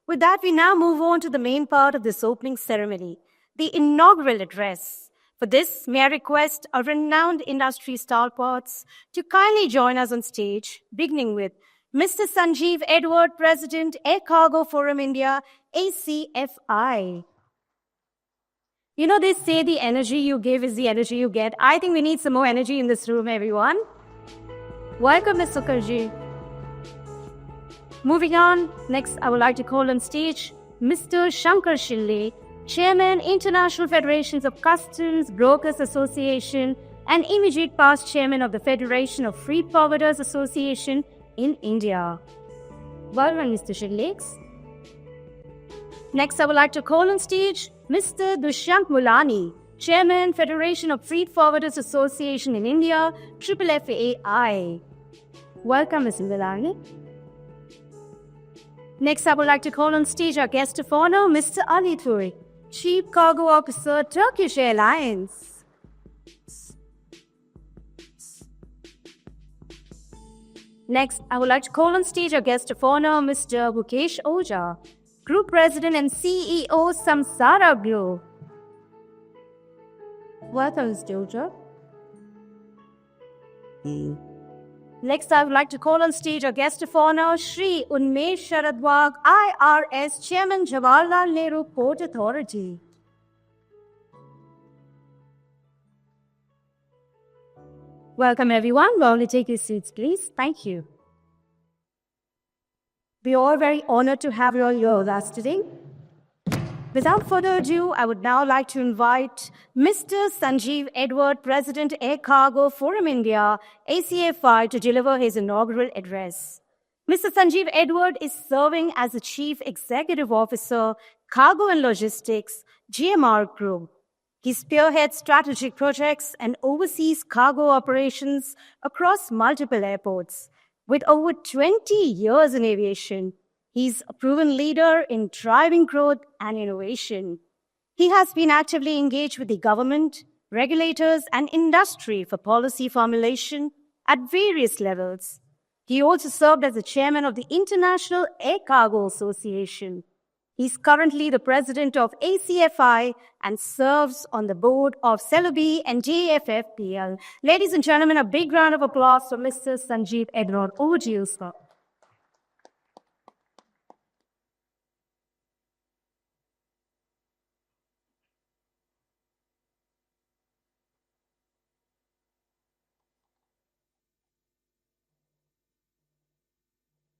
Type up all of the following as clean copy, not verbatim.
With that, we now move on to the main part of this opening ceremony, the inaugural address. For this, may I request our renowned industry stalwarts to kindly join us on stage, beginning with Mr. Sanjeev Edward, President, Air Cargo Forum India, ACFI. You know, they say the energy you give is the energy you get. I think we need some more energy in this room, everyone. Welcome, Ms. Sukherjee. Moving on, next I would like to call on stage Mr. Shankar Shille, Chairman, International Federations of Customs Brokers Association and immediate past Chairman of the Federation of Freight Forwarders Association in India. Welcome, Mr. Shille. Next, I would like to call on stage Mr. Dushyant Mulani, Chairman, Federation of Freight Forwarders Association in India, FFAI. Welcome, Mr. Mulani. Next, I would like to call on stage our guest of honor, Mr. Ali Turi, Chief Cargo Officer, Turkish Airlines. Next, I would like to call on stage our guest of honor, Mr. Mukesh Oza, Group President and CEO, Samsara Group. Welcome, Mr. Oza. Next, I would like to call on stage our guest of honor, Shri, Unmesh, Sharad, Wagh, IRS Chairman, Jawaharlal Nehru Port Authority. Welcome, everyone. Will take your seats, please? Thank you. We are all very honored to have you all here with us today. Without further ado, I would now like to invite Mr. Sanjeev Edward, President, Air Cargo Forum India, ACFI, to deliver his inaugural address. Mr. Sanjeev Edward is serving as the Chief Executive Officer, Cargo and Logistics, GMR Group. He spearheads strategic projects and oversees cargo operations across multiple airports. With over 20 years in aviation, he's a proven leader in driving growth and innovation. He has been actively engaged with the government, regulators, and industry for policy formulation at various levels. He also served as the chairman of the International Air Cargo Association. He's currently the president of ACFI and serves on the board of Celebi and JFFPL. Ladies and gentlemen, a big round of applause for Mr. Sanjeev Edward. Over to you, sir.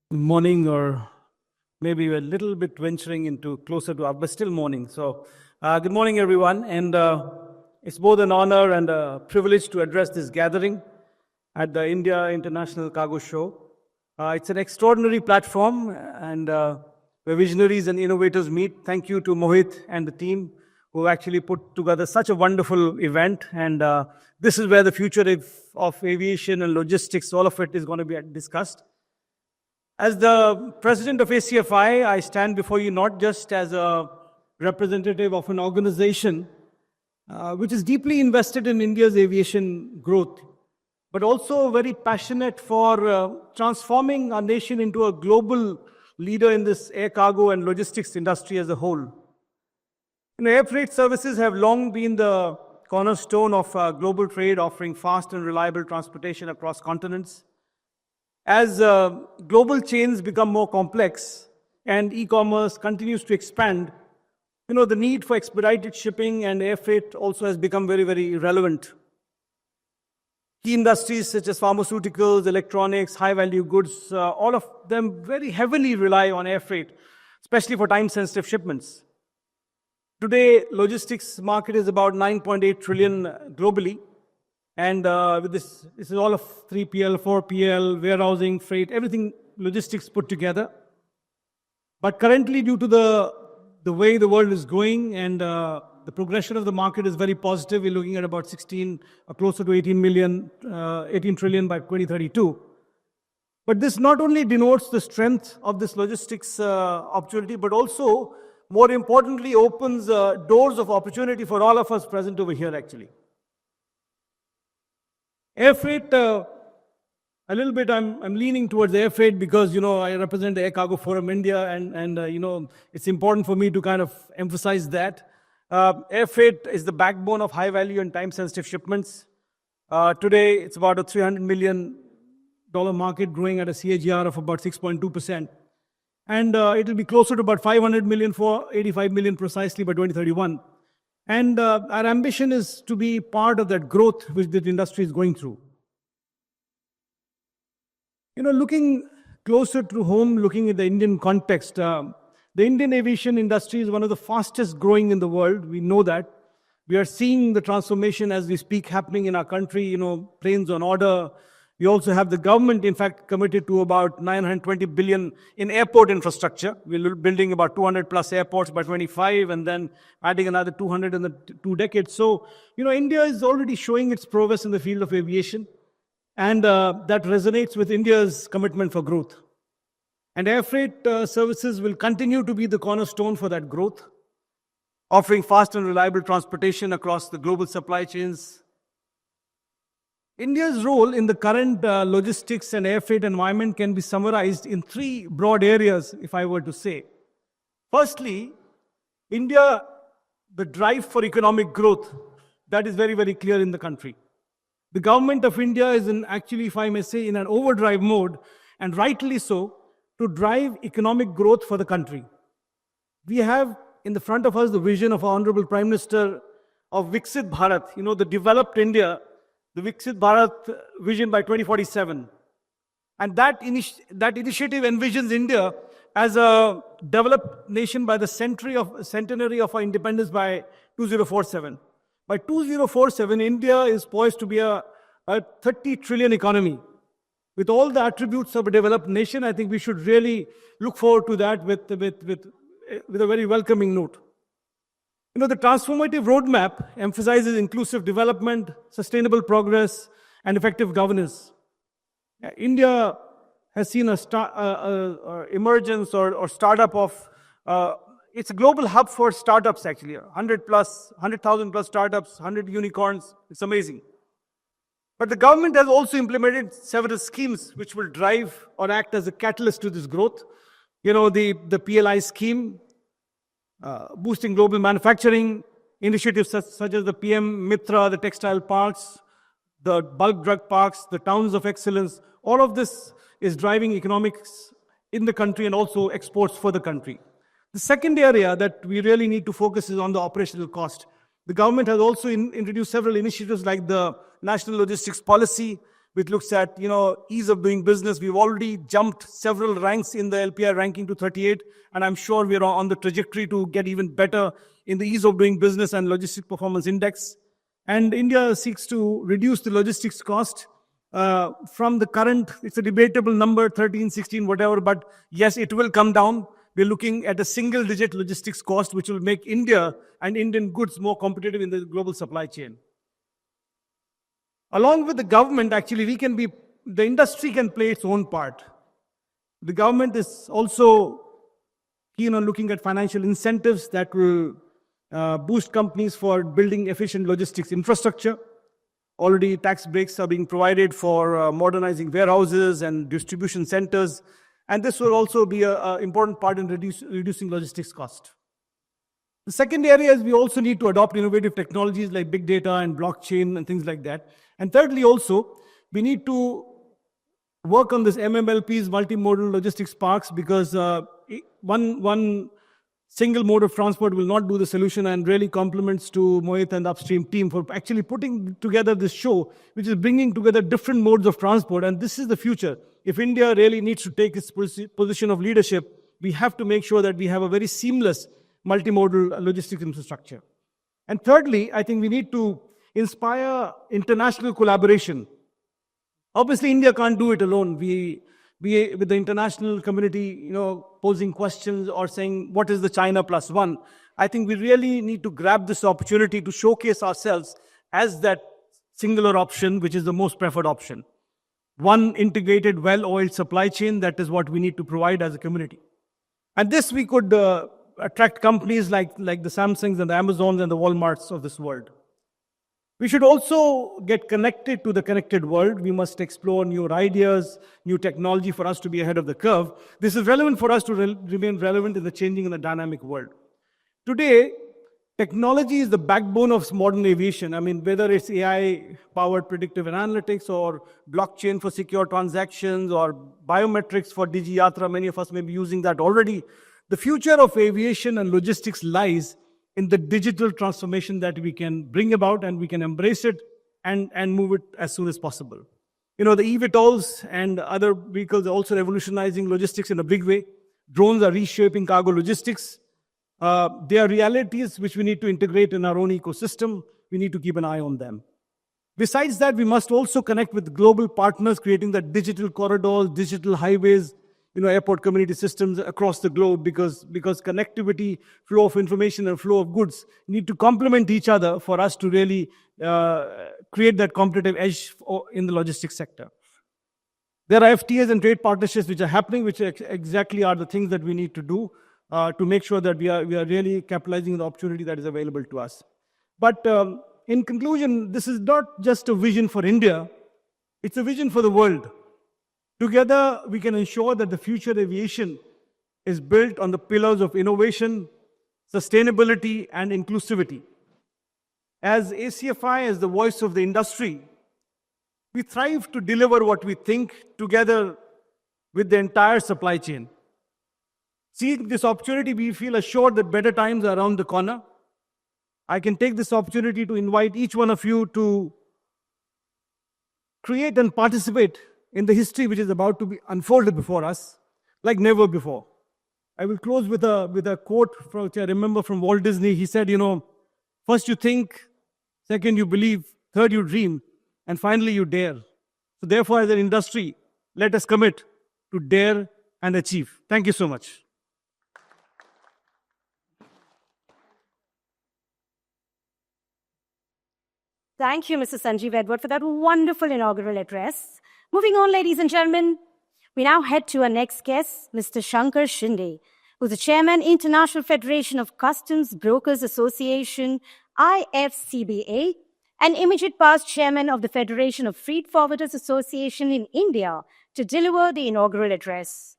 Morning, or maybe a little bit venturing into closer to but still morning. So good morning, everyone. And it's both an honor and a privilege to address this gathering at the India International Cargo Show. It's an extraordinary platform and where visionaries and innovators meet. Thank you to Mohit and the team who actually put together such a wonderful event. And this is where the future of aviation and logistics, all of it is going to be discussed. As the president of ACFI, I stand before you not just as a representative of an organization which is deeply invested in India's aviation growth, but also very passionate for transforming our nation into a global leader in this air cargo and logistics industry as a whole. Air freight services have long been the cornerstone of global trade, offering fast and reliable transportation across continents. As global chains become more complex and e-commerce continues to expand, the need for expedited shipping and air freight also has become very, very relevant. Key industries such as pharmaceuticals, electronics, high-value goods, all of them very heavily rely on air freight, especially for time-sensitive shipments. Today, logistics market is about 9.8 trillion globally. And with this is all of 3PL, 4PL, warehousing, freight, everything logistics put together. But currently, due to the way the world is going and the progression of the market is very positive, we're looking at about 16 or closer to 18 trillion by 2032. But this not only denotes the strength of this logistics opportunity, but also, more importantly, opens doors of opportunity for all of us present over here, actually. Air freight a little bit, I'm leaning towards air freight because, I represent the Air Cargo Forum India, and it's important for me to kind of emphasize that. Air freight is the backbone of high value and time sensitive shipments. Today, it's about a $300 million market growing at a CAGR of about 6.2%. And it will be closer to about 500 million, 485 million precisely by 2031. And our ambition is to be part of that growth which the industry is going through. Looking closer to home, looking at the Indian context, the Indian aviation industry is one of the fastest growing in the world. We know that. We are seeing the transformation as we speak happening in our country, planes on order. We also have the government, in fact, committed to about 920 billion in airport infrastructure. We're building about 200 plus airports by 25 and then adding another 200 in the 2 decades. So, India is already showing its progress in the field of aviation. And that resonates with India's commitment for growth. And air freight services will continue to be the cornerstone for that growth, offering fast and reliable transportation across the global supply chains. India's role in the current logistics and air freight environment can be summarized in 3 broad areas, if I were to say. Firstly, India, the drive for economic growth, that is very, very clear in the country. The government of India is actually, if I may say, in an overdrive mode, and rightly so, to drive economic growth for the country. We have in the front of us the vision of our Honorable Prime Minister of Viksit Bharat, the developed India, the Viksit Bharat vision by 2047. And that initiative envisions India as a developed nation by the centenary of our independence by 2047. By 2047, India is poised to be a 30 trillion economy. With all the attributes of a developed nation, I think we should really look forward to that with a very welcoming note. The transformative roadmap emphasizes inclusive development, sustainable progress, and effective governance. India has seen a emergence or startup of it's a global hub for startups, actually. 100,000 plus startups, 100 unicorns. It's amazing. But the government has also implemented several schemes which will drive or act as a catalyst to this growth. The PLI scheme, boosting global manufacturing, initiatives such as the PM Mitra, the textile parks, the bulk drug parks, the towns of excellence. All of this is driving economics in the country and also exports for the country. The second area that we really need to focus is on the operational cost. The government has also introduced several initiatives like the National Logistics Policy, which looks at ease of doing business. We've already jumped several ranks in the LPI ranking to 38, and I'm sure we're on the trajectory to get even better in the ease of doing business and logistics performance index. And India seeks to reduce the logistics cost from the current, it's a debatable number, 13, 16, whatever, but yes, it will come down. We're looking at a single-digit logistics cost, which will make India and Indian goods more competitive in the global supply chain. Along with the government, actually, the industry can play its own part. The government is also keen on looking at financial incentives that will boost companies for building efficient logistics infrastructure. Already tax breaks are being provided for modernizing warehouses and distribution centers. And this will also be an important part in reducing logistics cost. The second area is we also need to adopt innovative technologies like big data and blockchain and things like that. And thirdly, also, we need to work on this MMLPs, multimodal logistics parks, because one single mode of transport will not do the solution, and really compliments to Mohit and the upstream team for actually putting together this show, which is bringing together different modes of transport. And this is the future. If India really needs to take its position of leadership, we have to make sure that we have a very seamless multimodal logistics infrastructure. And thirdly, I think we need to inspire international collaboration. Obviously, India can't do it alone. We with the international community, posing questions or saying, what is the China plus one? I think we really need to grab this opportunity to showcase ourselves as that singular option, which is the most preferred option. One integrated, well-oiled supply chain, that is what we need to provide as a community. And this we could attract companies like the Samsungs and the Amazons and the Walmarts of this world. We should also get connected to the connected world. We must explore new ideas, new technology for us to be ahead of the curve. This is relevant for us to remain relevant in the changing and the dynamic world. Today, technology is the backbone of modern aviation. I mean, whether it's AI-powered predictive analytics or blockchain for secure transactions or biometrics for Digi Yatra, many of us may be using that already. The future of aviation and logistics lies in the digital transformation that we can bring about, and we can embrace it and move it as soon as possible. You know, the eVTOLs and other vehicles are also revolutionizing logistics in a big way. Drones are reshaping cargo logistics. They are realities which we need to integrate in our own ecosystem. We need to keep an eye on them. Besides that, we must also connect with global partners, creating the digital corridors, digital highways, airport community systems across the globe, because connectivity, flow of information and flow of goods need to complement each other for us to really create that competitive edge in the logistics sector. There are FTAs and trade partnerships which are happening, which exactly are the things that we need to do to make sure that we are really capitalizing on the opportunity that is available to us. But in conclusion, this is not just a vision for India, it's a vision for the world. Together, we can ensure that the future aviation is built on the pillars of innovation, sustainability, and inclusivity. As ACFI, as the voice of the industry, we thrive to deliver what we think together with the entire supply chain. Seeing this opportunity, we feel assured that better times are around the corner. I can take this opportunity to invite each one of you to create and participate in the history which is about to be unfolded before us like never before. I will close with a quote which I remember from Walt Disney. He said, first you think, second you believe, third you dream, and finally you dare. So therefore, as an industry, let us commit to dare and achieve. Thank you so much. Thank you, Mr. Sanjeev Edward, for that wonderful inaugural address. Moving on, ladies and gentlemen, we now head to our next guest, Mr. Shankar Shinde, who's the Chairman, International Federation of Customs Brokers Association, IFCBA, and immediate past Chairman of the Federation of Freight Forwarders Association in India, to deliver the inaugural address.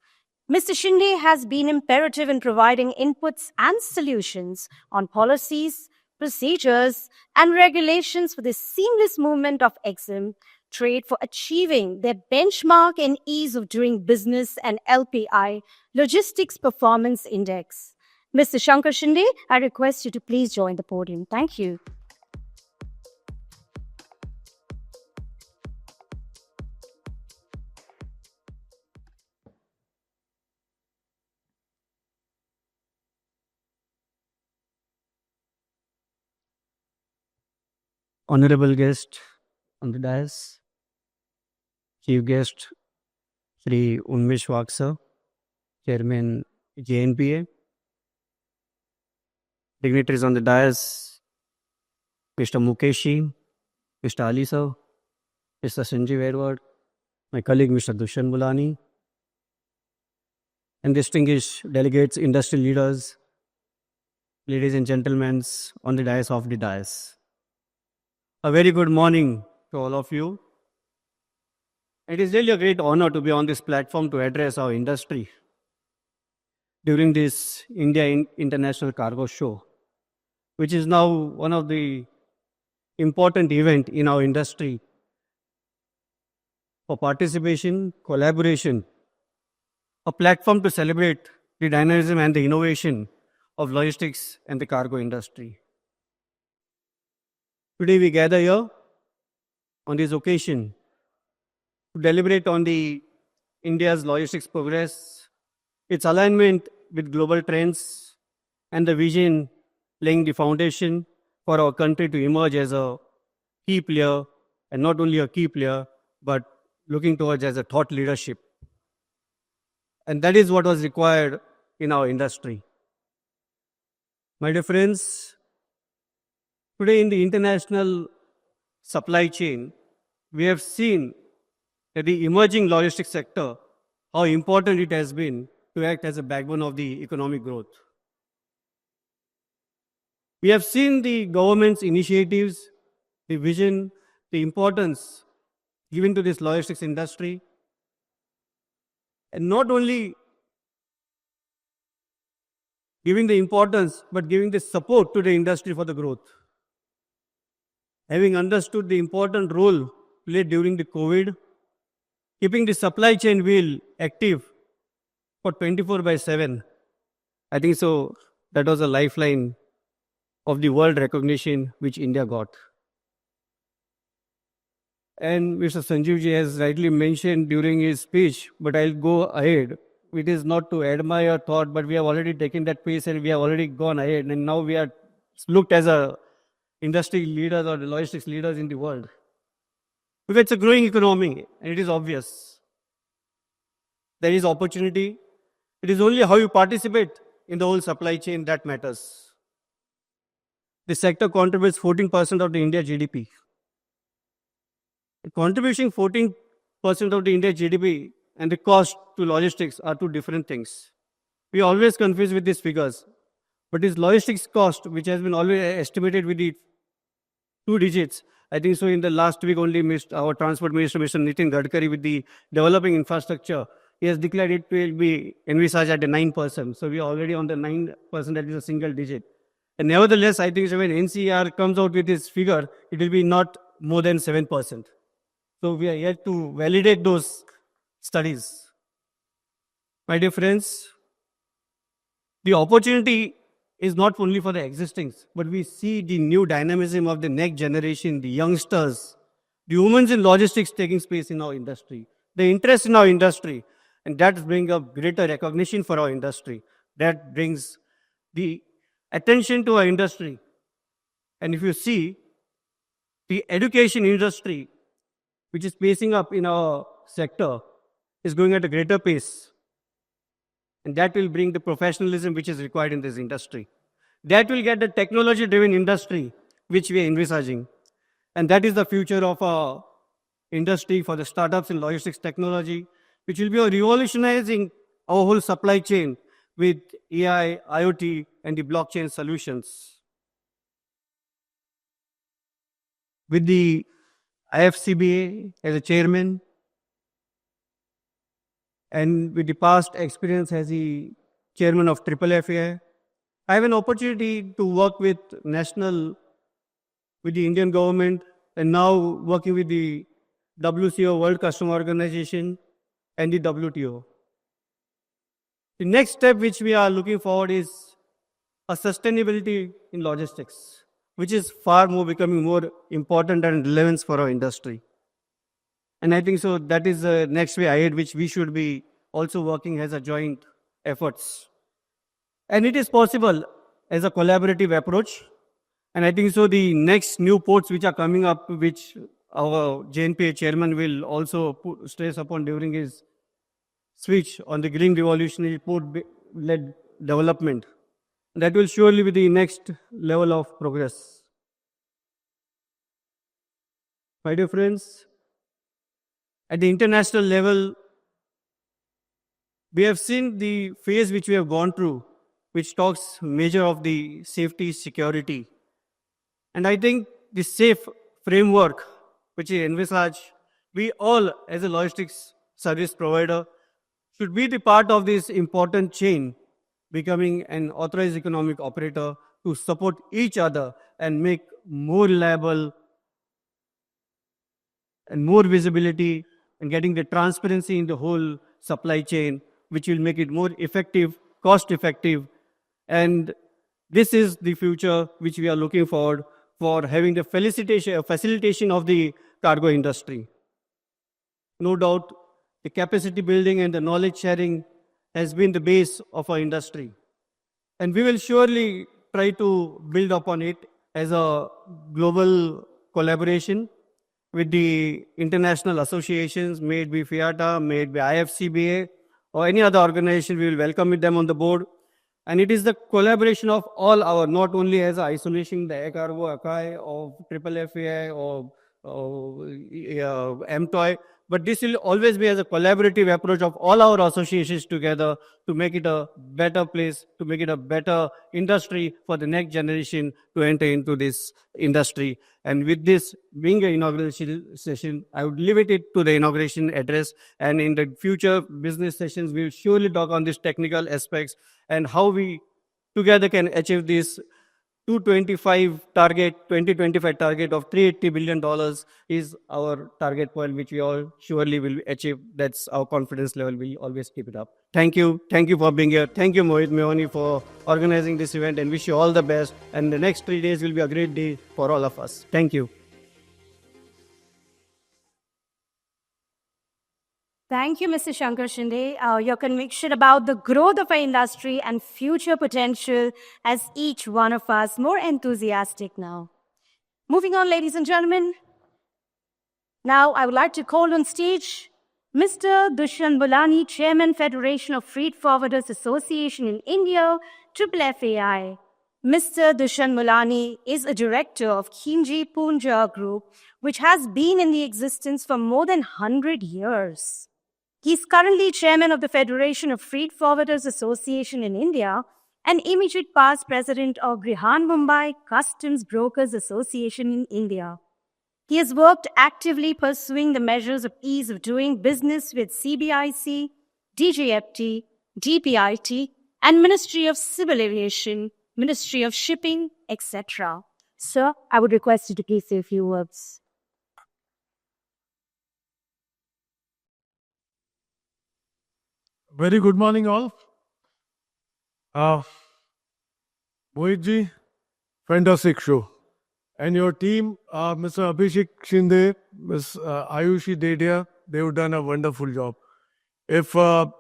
Mr. Shinde has been imperative in providing inputs and solutions on policies, procedures, and regulations for the seamless movement of EXIM trade for achieving their benchmark in ease of doing business and LPI, Logistics Performance Index. Mr. Shankar Shinde, I request you to please join the podium. Thank you. Honorable guest on the dais, Chief Guest Shri Unmesh Wagh sir, Chairman JNPA, dignitaries on the dais, Mr. Mukesh, Mr. Ali sir, Mr. Sanjeev Edward, my colleague Mr. Dushyant Mulani, and distinguished delegates, industry leaders, ladies and gentlemen on the dais of the dais. A very good morning to all of you. It is really a great honor to be on this platform to address our industry during this India International Cargo Show, which is now one of the important events in our industry for participation, collaboration, a platform to celebrate the dynamism and the innovation of logistics and the cargo industry. Today we gather here on this occasion to deliberate on the India's logistics progress, its alignment with global trends, and the vision laying the foundation for our country to emerge as a key player, and not only a key player, but looking towards as a thought leadership. And that is what was required in our industry. My dear friends, today in the international supply chain, we have seen that the emerging logistics sector, how important it has been to act as a backbone of the economic growth. We have seen the government's initiatives the vision, the importance given to this logistics industry, and not only giving the importance, but giving the support to the industry for the growth. Having understood the important role played during the COVID, keeping the supply chain wheel active for 24/7, I think so that was a lifeline of the world recognition which India got. And Mr. Sanjeevji has rightly mentioned during his speech, but I'll go ahead. It is not to admire thought, but we have already taken that pace and we have already gone ahead. And now we are looked as a industry leaders or the logistics leaders in the world. Because it's a growing economy and it is obvious. There is opportunity. It is only how you participate in the whole supply chain that matters. The sector contributes 14% of the India GDP. Contributing 14% of the India GDP and the cost to logistics are two different things. We always confuse with these figures. But this logistics cost, which has been always estimated with the 2 digits, I think so in the last week only our Transport Minister, Mr. Nitin Gadkari, with the developing infrastructure, he has declared it will be envisaged at the 9%. So we are already on the 9%, that is a single digit. And nevertheless, I think so when NCR comes out with this figure, it will be not more than 7%. So we are yet to validate those studies. My dear friends, the opportunity is not only for the existing, but we see the new dynamism of the next generation, the youngsters, the women in logistics taking space in our industry, the interest in our industry, and that brings a greater recognition for our industry. That brings the attention to our industry. And if you see, the education industry, which is pacing up in our sector, is going at a greater pace. And that will bring the professionalism which is required in this industry. That will get the technology-driven industry which we are envisaging. And that is the future of our industry for the startups in logistics technology, which will be revolutionizing our whole supply chain with AI, IoT, and the blockchain solutions. With the IFCBA as a chairman, and with the past experience as the chairman of FFA, I have an opportunity to work with the Indian government, and now working with the WCO, World Customs Organization, and the WTO. The next step which we are looking forward is a sustainability in logistics, which is far more becoming more important and relevant for our industry. And I think so that is the next way ahead, which we should be also working as a joint efforts. And it is possible as a collaborative approach. And I think so the next new ports which are coming up, which our JNPA chairman will also stress upon during his speech on the green revolutionary port-led development. That will surely be the next level of progress. My dear friends, at the international level, we have seen the phase which we have gone through, which talks major of the safety, security. And I think the safe framework which is envisaged, we all as a logistics service provider should be the part of this important chain, becoming an authorized economic operator to support each other and make more reliable and more visibility and getting the transparency in the whole supply chain, which will make it more effective, cost effective. And this is the future which we are looking forward for, having the facilitation of the cargo industry. No doubt, the capacity building and the knowledge sharing has been the base of our industry. And we will surely try to build upon it as a global collaboration with the international associations, made by FIATA, made by IFCBA, or any other organization. We will welcome them on the board. And it is the collaboration of all our, not only as isolation, the Air Cargo, ACAI, or FFA, or MTOI, but this will always be as a collaborative approach of all our associations together to make it a better place, to make it a better industry for the next generation to enter into this industry. And with this being an inaugural session, I would limit it to the inauguration address. And in the future business sessions, we'll surely talk on these technical aspects and how we together can achieve this 2025 target of $380 billion is our target point, which we all surely will achieve. That's our confidence level. We always keep it up. Thank you. Thank you for being here. Thank you, Mohit Mehoni, for organizing this event, and wish you all the best. And the next 3 days will be a great day for all of us. Thank you. Thank you, Mr. Shankar Shinde. Your conviction about the growth of our industry and future potential has each one of us more enthusiastic now. Moving on, ladies and gentlemen. Now, I would like to call on stage Mr. Dushyant Mulani, Chairman, Federation of Freight Forwarders Association in India, FFAI. Mr. Dushyant Mulani is a director of Khinji Punja Group, which has been in the existence for more than 100 years. He is currently chairman of the Federation of Freight Forwarders Association in India and immediate past president of Grihan Mumbai Customs Brokers Association in India. He has worked actively pursuing the measures of ease of doing business with CBIC, DGFT, DPIT, and Ministry of Civil Aviation, Ministry of Shipping, etc. Sir, I would request you to please say a few words. Very good morning, all. Mohit ji, fantastic show. And your team, Mr. Abhishek Shinde, Ms. Ayushi Dedia, they've done a wonderful job. If a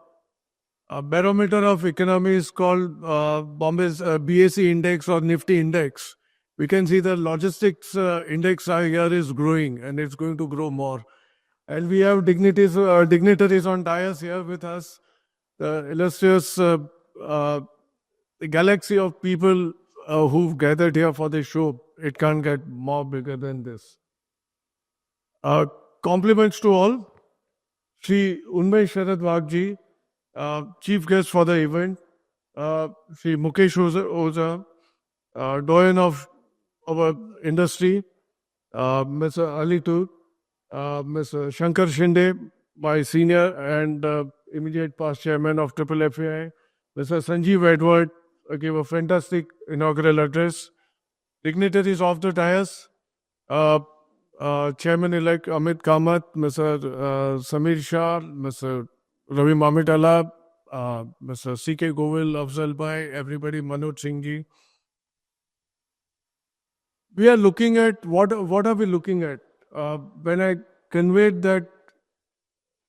barometer of economy is called Bombay's BAC index or Nifty index, we can see the logistics index here is growing, and it's going to grow more. And we have dignitaries on dais here with us. The illustrious the galaxy of people who've gathered here for this show. It can't get more bigger than this. Compliments to all. Shri Unmesh Sharad Wagh ji, chief guest for the event. Shri Mukesh Oza, doyen of our industry. Mr. Ali Türk, Mr. Shankar Shinde, my senior and immediate past chairman of FFAI. Mr. Sanjeev Edward gave a fantastic inaugural address. Dignitaries of the dais, Chairman-elect Amit Kamath, Mr. Samir Shah, Mr. Ravi Mamitala, Mr. C.K. Govil, Afzal Bhai, everybody, Manoj Singh ji. We are looking at, what are we looking at? When I conveyed that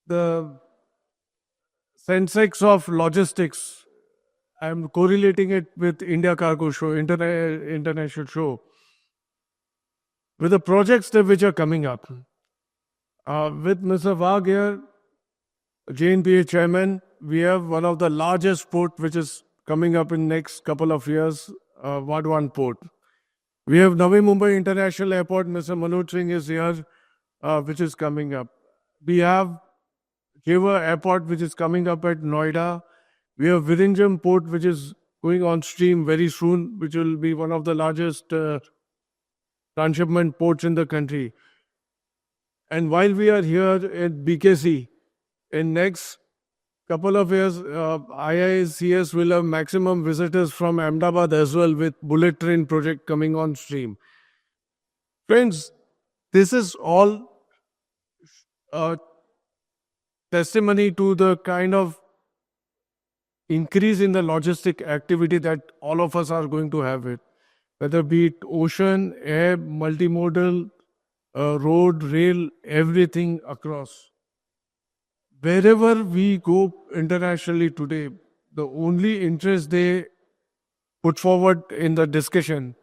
the Sensex of logistics, I'm correlating it with India Cargo Show, international show, with the projects which are coming up. With Mr. Wagh here, JNPA chairman, we have one of the largest port which is coming up in next couple of years, Vadwan port. We have Navi Mumbai International Airport, Mr. Manoj Singh is here, which is coming up. We have Jewar Airport, which is coming up at Noida. We have Virinjam Port, which is going on stream very soon, which will be one of the largest transshipment ports in the country. And while we are here at BKC, in next couple of years, IICS will have maximum visitors from Ahmedabad as well, with bullet train project coming on stream. Friends, this is all testimony to the kind of increase in the logistic activity that all of us are going to have it, whether be it ocean, air, multimodal, road, rail, everything across. Wherever we go internationally today, the only interest they put forward in the discussion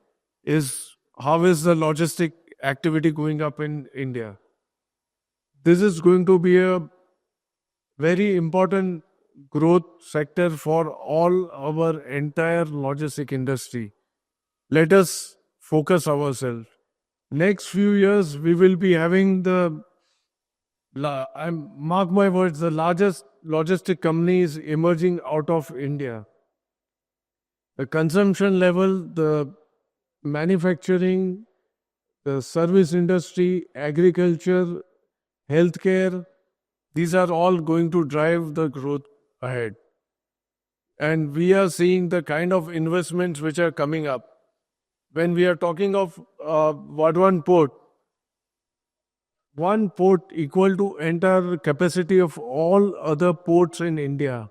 is how is the logistic activity going up in India. This is going to be a very important growth sector for all our entire logistic industry. Let us focus ourselves. Next few years, we will be having the mark my words, the largest logistic company is emerging out of India. The consumption level, the manufacturing, the service industry, agriculture, healthcare, these are all going to drive the growth ahead. And we are seeing the kind of investments which are coming up. When we are talking of one port equal to entire capacity of all other ports in India.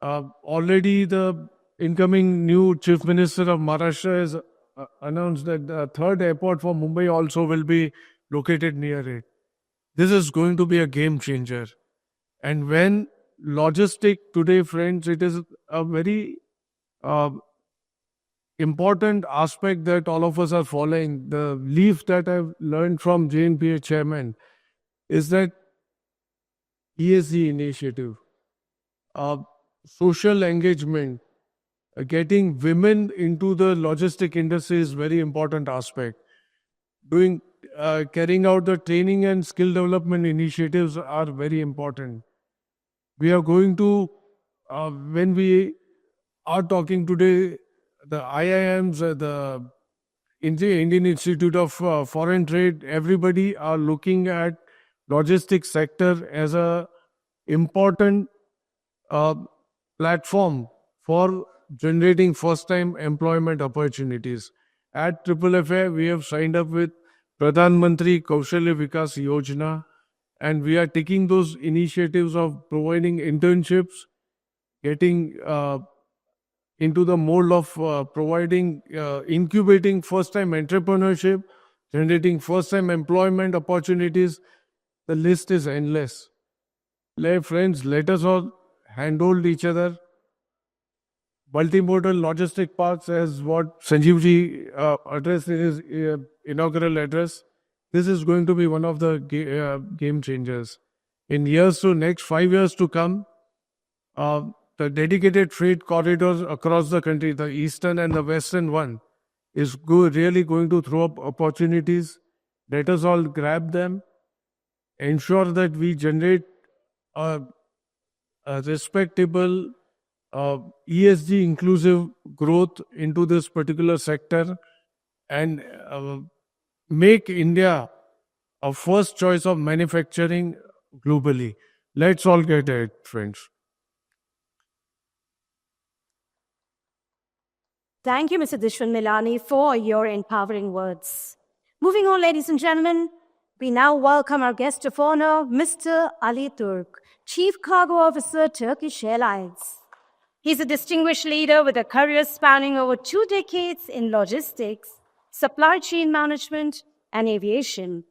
Already the incoming new Chief Minister of Maharashtra has announced that the third airport for Mumbai also will be located near it. This is going to be a game changer. And when logistic today, friends, it is a very important aspect that all of us are following. The leaf that I've learned from JNPA chairman is that ESG initiative, social engagement, getting women into the logistic industry is very important aspect. Carrying out the training and skill development initiatives are very important. We are going to, when we are talking today, the IIMs, the Indian Institute of Foreign Trade, everybody are looking at logistics sector as a important platform for generating first-time employment opportunities. At FFA, we have signed up with Pradhan Mantri Kaushalya Vikas Yojana, and we are taking those initiatives of providing internships, getting into the mold of providing, incubating first-time entrepreneurship, generating first-time employment opportunities. The list is endless. Friends, let us all handhold each other. Multimodal logistic parks, as what Sanjeevji addressed in his inaugural address, this is going to be one of the game changers. In next 5 years to come, the dedicated freight corridors across the country, the eastern and the western one, is really going to throw up opportunities. Let us all grab them, ensure that we generate a respectable ESG inclusive growth into this particular sector, and make India a first choice of manufacturing globally. Let's all get it, friends. Thank you, Mr. Dushyant Mulani, for your empowering words. Moving on, ladies and gentlemen, we now welcome our guest of honor, Mr. Ali Türk, Chief Cargo Officer, Turkish Airlines. He's a distinguished leader with a career spanning over 2 decades in logistics, supply chain management, and aviation.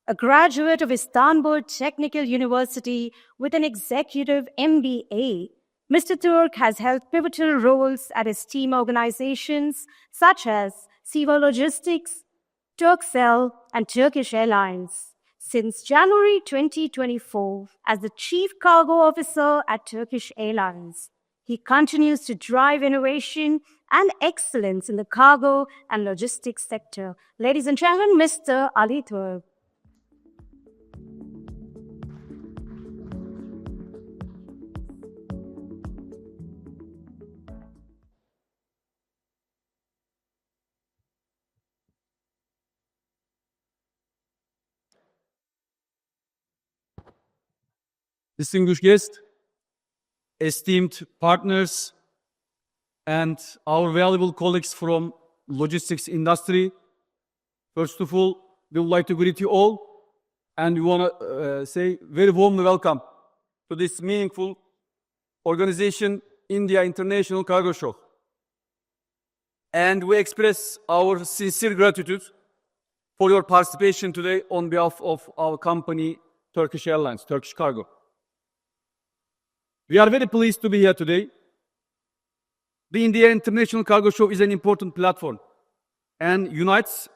A graduate of Istanbul Technical University with an executive MBA, Mr. Türk has held pivotal roles at esteemed organizations such as Siva Logistics, Turkcell, and Turkish Airlines. Since January 2024, as the Chief Cargo Officer at Turkish Airlines, he continues to drive innovation and excellence in the cargo and logistics sector. Ladies and gentlemen, Mr. Ali Türk. Distinguished guests, esteemed partners, and our valuable colleagues from logistics industry. First of all, we would like to greet you all, and we want to say very warmly welcome to this meaningful organization, India International Cargo Show. And we express our sincere gratitude for your participation today on behalf of our company, Turkish Airlines, Turkish Cargo. We are very pleased to be here today. The India International Cargo Show is an important platform and unites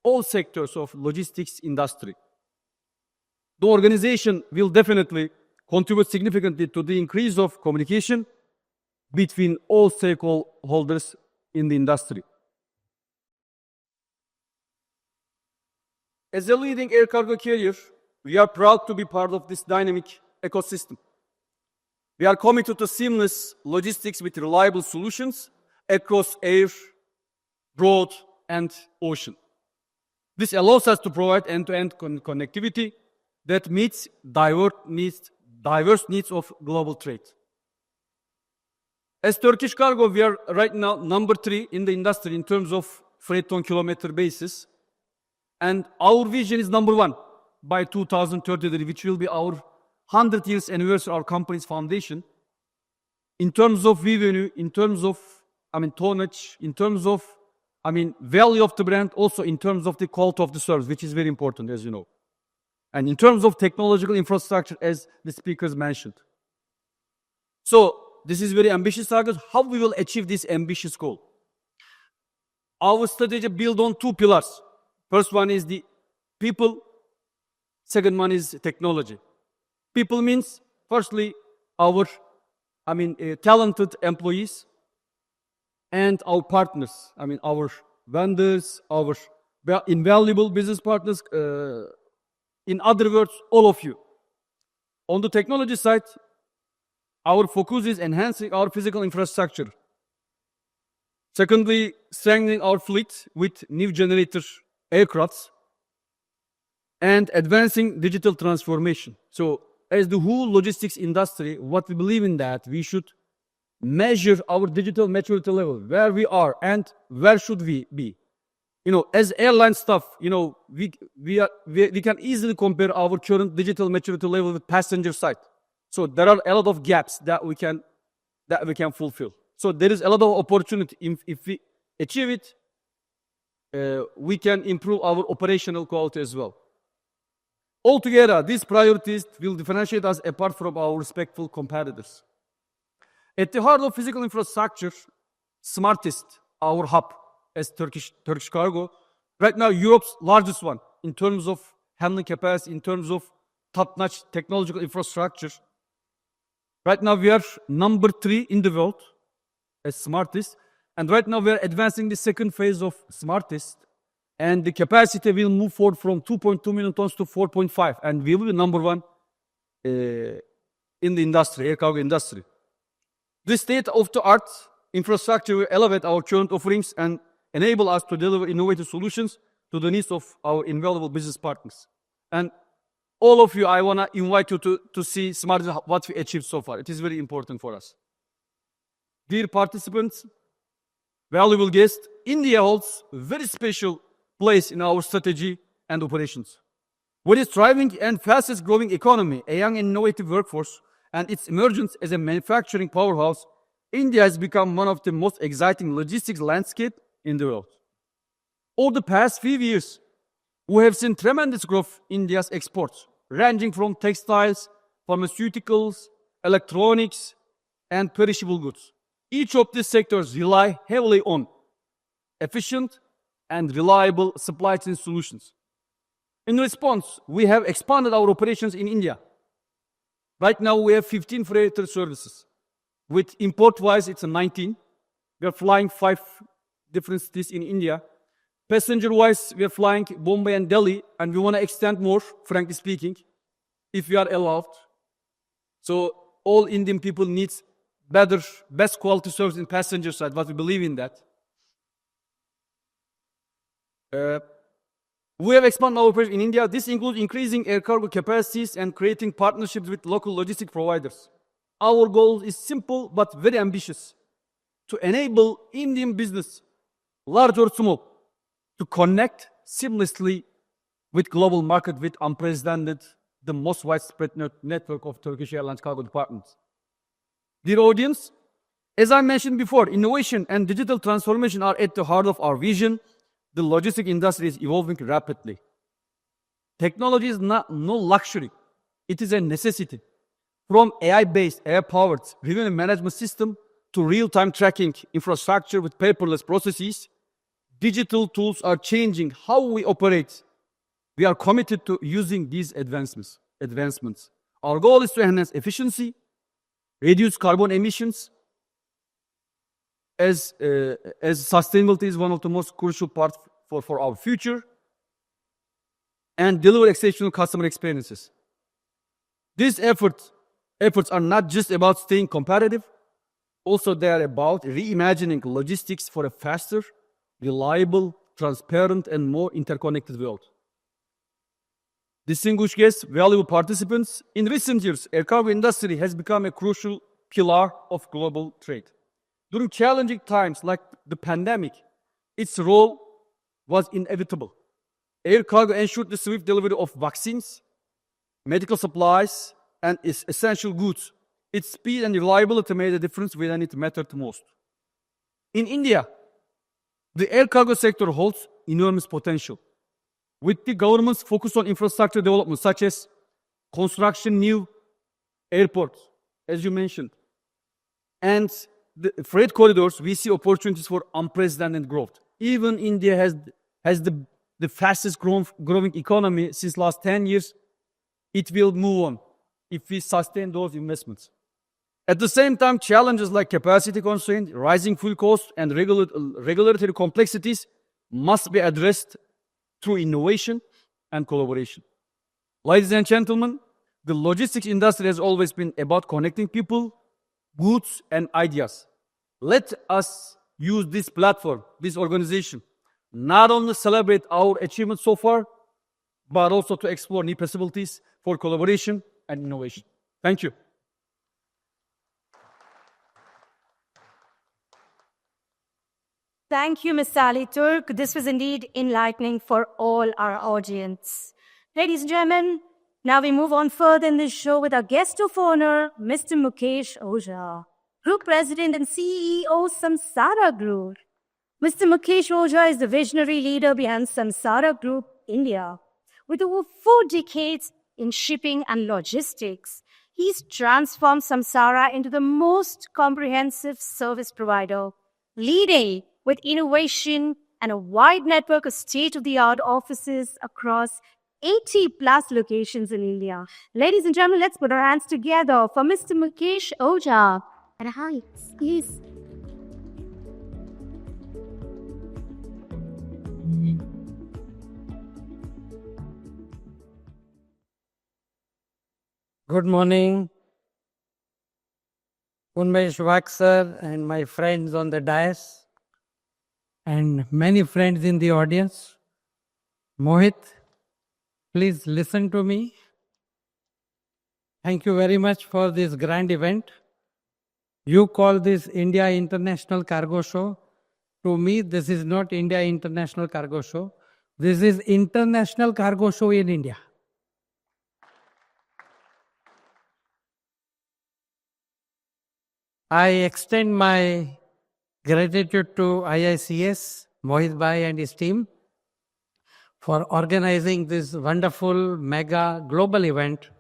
all sectors of logistics industry. The organization will definitely contribute significantly to the increase of communication between all stakeholders in the industry. As a leading air cargo carrier we are proud to be part of this dynamic ecosystem. We are committed to seamless logistics with reliable solutions across air, road, and ocean. This allows us to provide end-to-end connectivity that meets diverse needs of global trade. As Turkish Cargo, we are right now number 3 in the industry in terms of freight ton kilometer basis. And our vision is number 1 by 2033, which will be our 100 years anniversary of our company's foundation. In terms of revenue, in terms of, tonnage, in terms of, value of the brand, also in terms of the quality of the service, which is very important, as you know. And in terms of technological infrastructure, as the speakers mentioned. So, this is very ambitious target. How we will achieve this ambitious goal? Our strategy built on 2 pillars. First one is the people. Second one is technology. People means, firstly, our talented employees and our partners. Our vendors, our invaluable business partners. In other words, all of you. On the technology side, our focus is enhancing our physical infrastructure. Secondly, strengthening our fleet with new generator aircrafts and advancing digital transformation. So, as the whole logistics industry, what we believe in that, we should measure our digital maturity level, where we are and where should we be. As airline staff, we can easily compare our current digital maturity level with passenger side. So there are a lot of gaps that we can fulfill. So there is a lot of opportunity. If we achieve it, we can improve our operational quality as well. Altogether, these priorities will differentiate us apart from our respectful competitors. At the heart of physical infrastructure, smartest, our hub as Turkish Cargo, right now Europe's largest one in terms of handling capacity, in terms of top-notch technological infrastructure. Right now we are number 3 in the world as smartest, and right now we are advancing the second phase of smartest, and the capacity will move forward from 2.2 million tons to 4.5, and we will be number 1 in the industry, air cargo industry. This state-of-the-art infrastructure will elevate our current offerings and enable us to deliver innovative solutions to the needs of our invaluable business partners. And all of you, I want to invite you to see smartly what we achieved so far. It is very important for us. Dear participants, valuable guests, India holds a very special place in our strategy and operations. With its thriving and fastest growing economy, a young and innovative workforce, and its emergence as a manufacturing powerhouse, India has become one of the most exciting logistics landscape in the world. Over the past few years, we have seen tremendous growth in India's exports, ranging from textiles, pharmaceuticals, electronics, and perishable goods. Each of these sectors rely heavily on efficient and reliable supply chain solutions. In response, we have expanded our operations in India. Right now, we have 15 freighter services. With import-wise, it's 19. We are flying 5 different cities in India. Passenger-wise, we are flying Bombay and Delhi, and we want to extend more, frankly speaking, if we are allowed. So all Indian people need best quality service in passenger side, but we believe in that. We have expanded our operation in India. This includes increasing air cargo capacities and creating partnerships with local logistic providers. Our goal is simple but very ambitious: to enable Indian business, large or small, to connect seamlessly with global market with unprecedented, the most widespread network of Turkish Airlines cargo departments. Dear audience, as I mentioned before, innovation and digital transformation are at the heart of our vision. The logistic industry is evolving rapidly. Technology is no luxury. It is a necessity. From AI-based, AI-powered revenue management system to real-time tracking infrastructure with paperless processes, digital tools are changing how we operate. We are committed to using these advancements. Our goal is to enhance efficiency, reduce carbon emissions, as sustainability is one of the most crucial parts for our future. and deliver exceptional customer experiences. These efforts are not just about staying competitive, also they are about reimagining logistics for a faster, reliable, transparent, and more interconnected world. Distinguished guests, valuable participants, in recent years, air cargo industry has become a crucial pillar of global trade. During challenging times like the pandemic, its role was inevitable. Air cargo ensured the swift delivery of vaccines, medical supplies, and its essential goods. Its speed and reliability made a difference when it mattered most. In India, the air cargo sector holds enormous potential. With the government's focus on infrastructure development, such as construction new airports, as you mentioned, and the freight corridors, we see opportunities for unprecedented growth. Even India has the fastest growing economy since last 10 years. It will move on if we sustain those investments. At the same time, challenges like capacity constraint, rising fuel costs, and regulatory complexities must be addressed through innovation and collaboration. Ladies and gentlemen, the logistics industry has always been about connecting people, goods, and ideas. Let us use this platform, this organization, not only celebrate our achievements so far, but also to explore new possibilities for collaboration and innovation. Thank you. Thank you, Ms. Sally Turk. This was indeed enlightening for all our audience. Ladies and gentlemen, now we move on further in this show with our guest of honor, Mr. Mukesh Oza, Group President and CEO, Samsara Group. Mr. Mukesh Oza is the visionary leader behind Samsara Group India. With over 4 decades in shipping and logistics, he's transformed Samsara into the most comprehensive service provider, leading with innovation and a wide network of state-of-the-art offices across 80 plus locations in India. Ladies and gentlemen, let's put our hands together for Mr. Mukesh Oza. And hi, please. Good morning, Unmesh, Wagh sir, and my friends on the dais, and many friends in the audience. Mohit, please listen to me. Thank you very much for this grand event. You call this India International Cargo Show. To me, this is not India International Cargo Show. This is International Cargo Show in India. I extend my gratitude to IICS, Mohit Bhai and his team for organizing this wonderful mega global event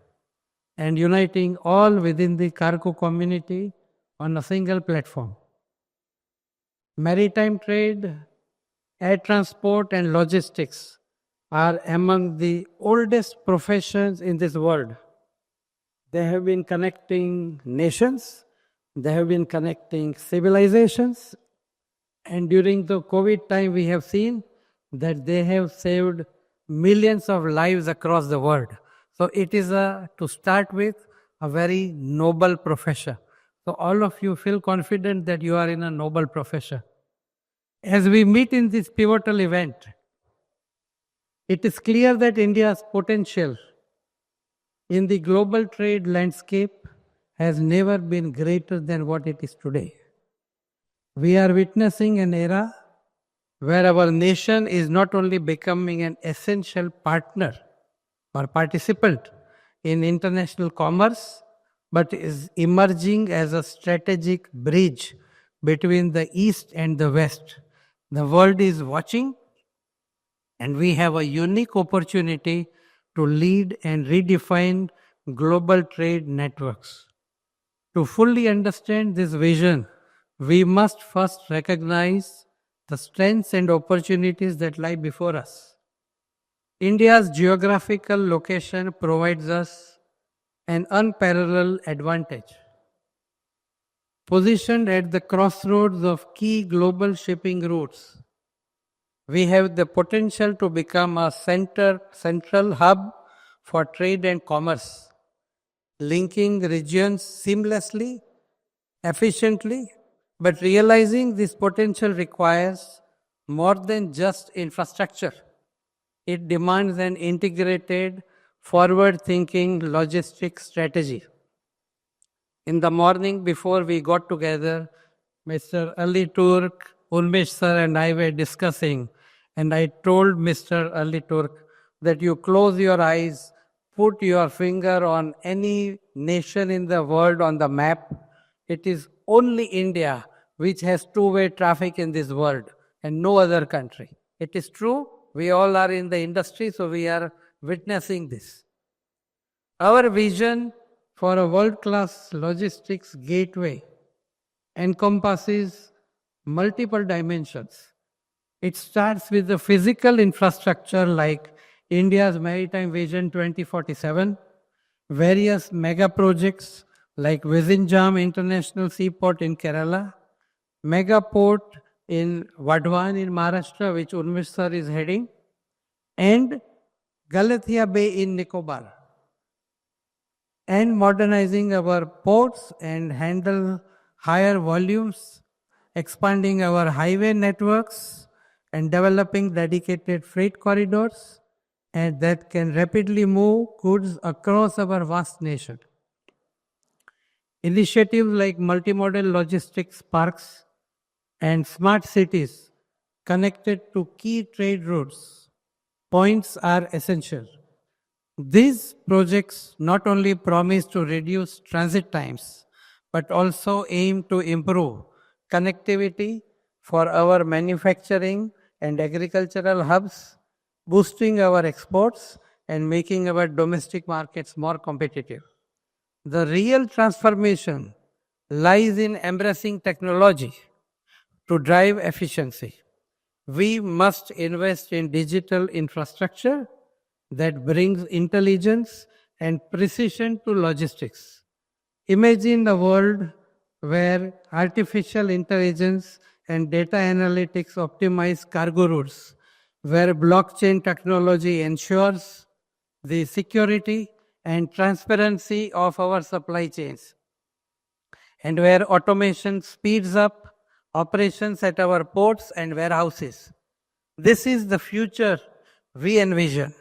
and uniting all within the cargo community on a single platform. Maritime trade, air transport and logistics are among the oldest professions in this world. They have been connecting nations, they have been connecting civilizations, and during the COVID time we have seen that they have saved millions of lives across the world. So it is, to start with, a very noble profession. So all of you feel confident that you are in a noble profession. As we meet in this pivotal event, it is clear that India's potential in the global trade landscape has never been greater than what it is today. We are witnessing an era where our nation is not only becoming an essential partner or participant in international commerce, but is emerging as a strategic bridge between the East and the West. The world is watching, and we have a unique opportunity to lead and redefine global trade networks. To fully understand this vision, we must first recognize the strengths and opportunities that lie before us. India's geographical location provides us an unparalleled advantage. Positioned at the crossroads of key global shipping routes, We have the potential to become a central hub for trade and commerce, linking regions seamlessly, efficiently, but realizing this potential requires more than just infrastructure. It demands an integrated, forward-thinking logistics strategy. In the morning before we got together, Mr. Ali Turk, Unmesh sir and I were discussing, and I told Mr. Ali Turk that you close your eyes, put your finger on any nation in the world on the map. It is only India which has two-way traffic in this world and no other country. It is true, we all are in the industry, so we are witnessing this. Our vision for a world-class logistics gateway encompasses multiple dimensions. It starts with the physical infrastructure like India's Maritime Vision 2047, various mega projects like Vizinjam International Seaport in Kerala, mega port in Vadhavan in Maharashtra, which Unmesh sir is heading, and Galathea Bay in Nicobar, and modernizing our ports and handle higher volumes, expanding our highway networks, and developing dedicated freight corridors, and that can rapidly move goods across our vast nation. Initiatives like multimodal logistics parks and smart cities connected to key trade routes points are essential. These projects not only promise to reduce transit times, but also aim to improve connectivity for our manufacturing and agricultural hubs, boosting our exports and making our domestic markets more competitive. The real transformation lies in embracing technology to drive efficiency. We must invest in digital infrastructure that brings intelligence and precision to logistics. Imagine a world where artificial intelligence and data analytics optimize cargo routes, where blockchain technology ensures the security and transparency of our supply chains, and where automation speeds up operations at our ports and warehouses. This is the future we envision.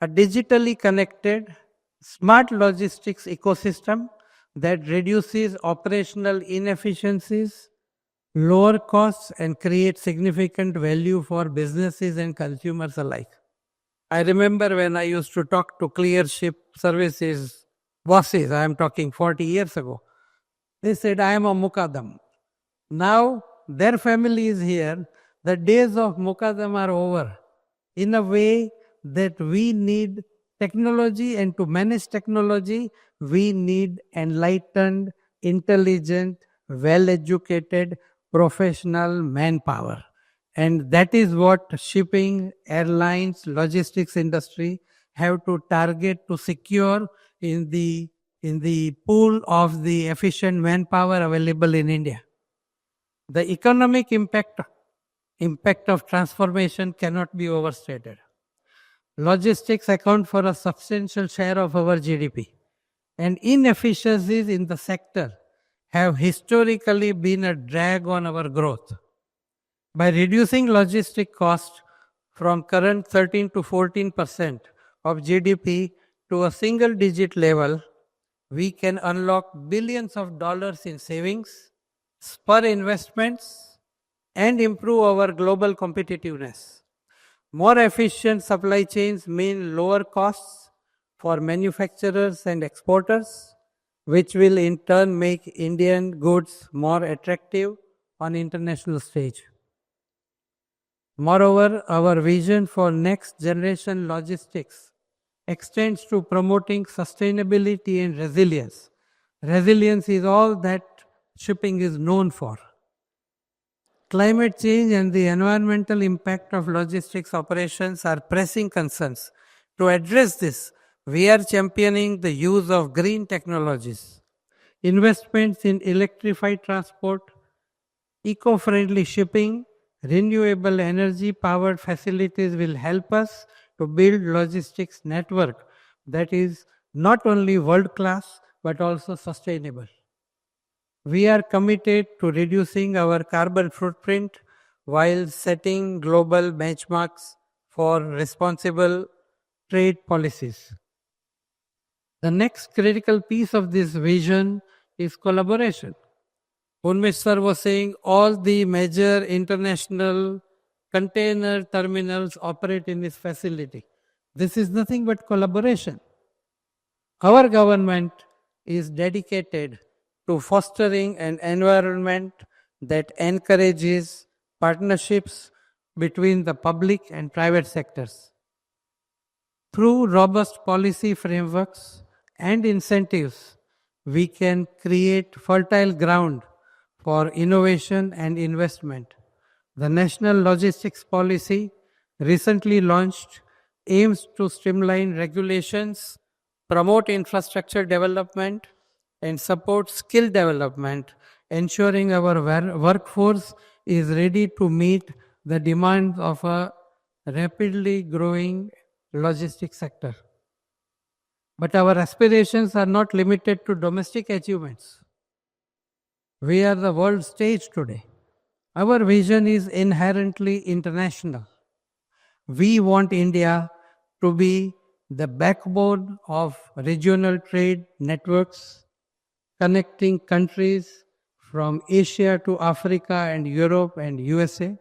A digitally connected, smart logistics ecosystem that reduces operational inefficiencies, lower costs, and creates significant value for businesses and consumers alike. I remember when I used to talk to Clear Ship Services bosses, I am talking 40 years ago. They said, I am a Mukaddam. Now their family is here. The days of Mukaddam are over. In a way that we need technology, and to manage technology, we need enlightened, intelligent, well-educated, professional manpower. And that is what shipping, airlines, logistics industry have to target to secure in the pool of the efficient manpower available in India. The economic impact of transformation cannot be overstated. Logistics account for a substantial share of our GDP, and inefficiencies in the sector have historically been a drag on our growth. By reducing logistic costs from current 13 to 14% of GDP to a single-digit level, we can unlock billions of dollars in savings, spur investments, and improve our global competitiveness. More efficient supply chains mean lower costs for manufacturers and exporters, which will in turn make Indian goods more attractive on international stage. Moreover, our vision for next generation logistics extends to promoting sustainability and resilience. Resilience is all that shipping is known for. Climate change and the environmental impact of logistics operations are pressing concerns. To address this, we are championing the use of green technologies, investments in electrified transport, eco-friendly shipping, Renewable energy powered facilities will help us to build logistics network that is not only world class but also sustainable. We are committed to reducing our carbon footprint while setting global benchmarks for responsible trade policies. The next critical piece of this vision is collaboration. Unmesh sir was saying all the major international container terminals operate in this facility. This is nothing but collaboration. Our government is dedicated to fostering an environment that encourages partnerships between the public and private sectors. Through robust policy frameworks and incentives, we can create fertile ground for innovation and investment. The National Logistics Policy, recently launched, aims to streamline regulations, promote infrastructure development, and support skill development, ensuring our workforce is ready to meet the demands of a rapidly growing logistics sector. But our aspirations are not limited to domestic achievements. We are the world stage today. Our vision is inherently international. We want India to be the backbone of regional trade networks, connecting countries from Asia to Africa and Europe and USA.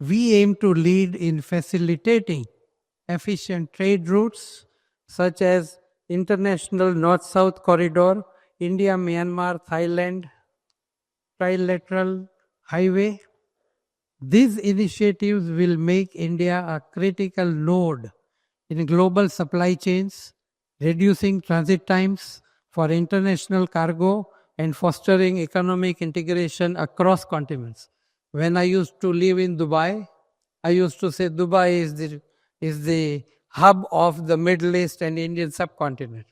We aim to lead in facilitating efficient trade routes such as International North-South Corridor, India, Myanmar, Thailand, Trilateral Highway. These initiatives will make India a critical node in global supply chains, reducing transit times for international cargo and fostering economic integration across continents. When I used to live in Dubai, I used to say Dubai is the hub of the Middle East and Indian subcontinent.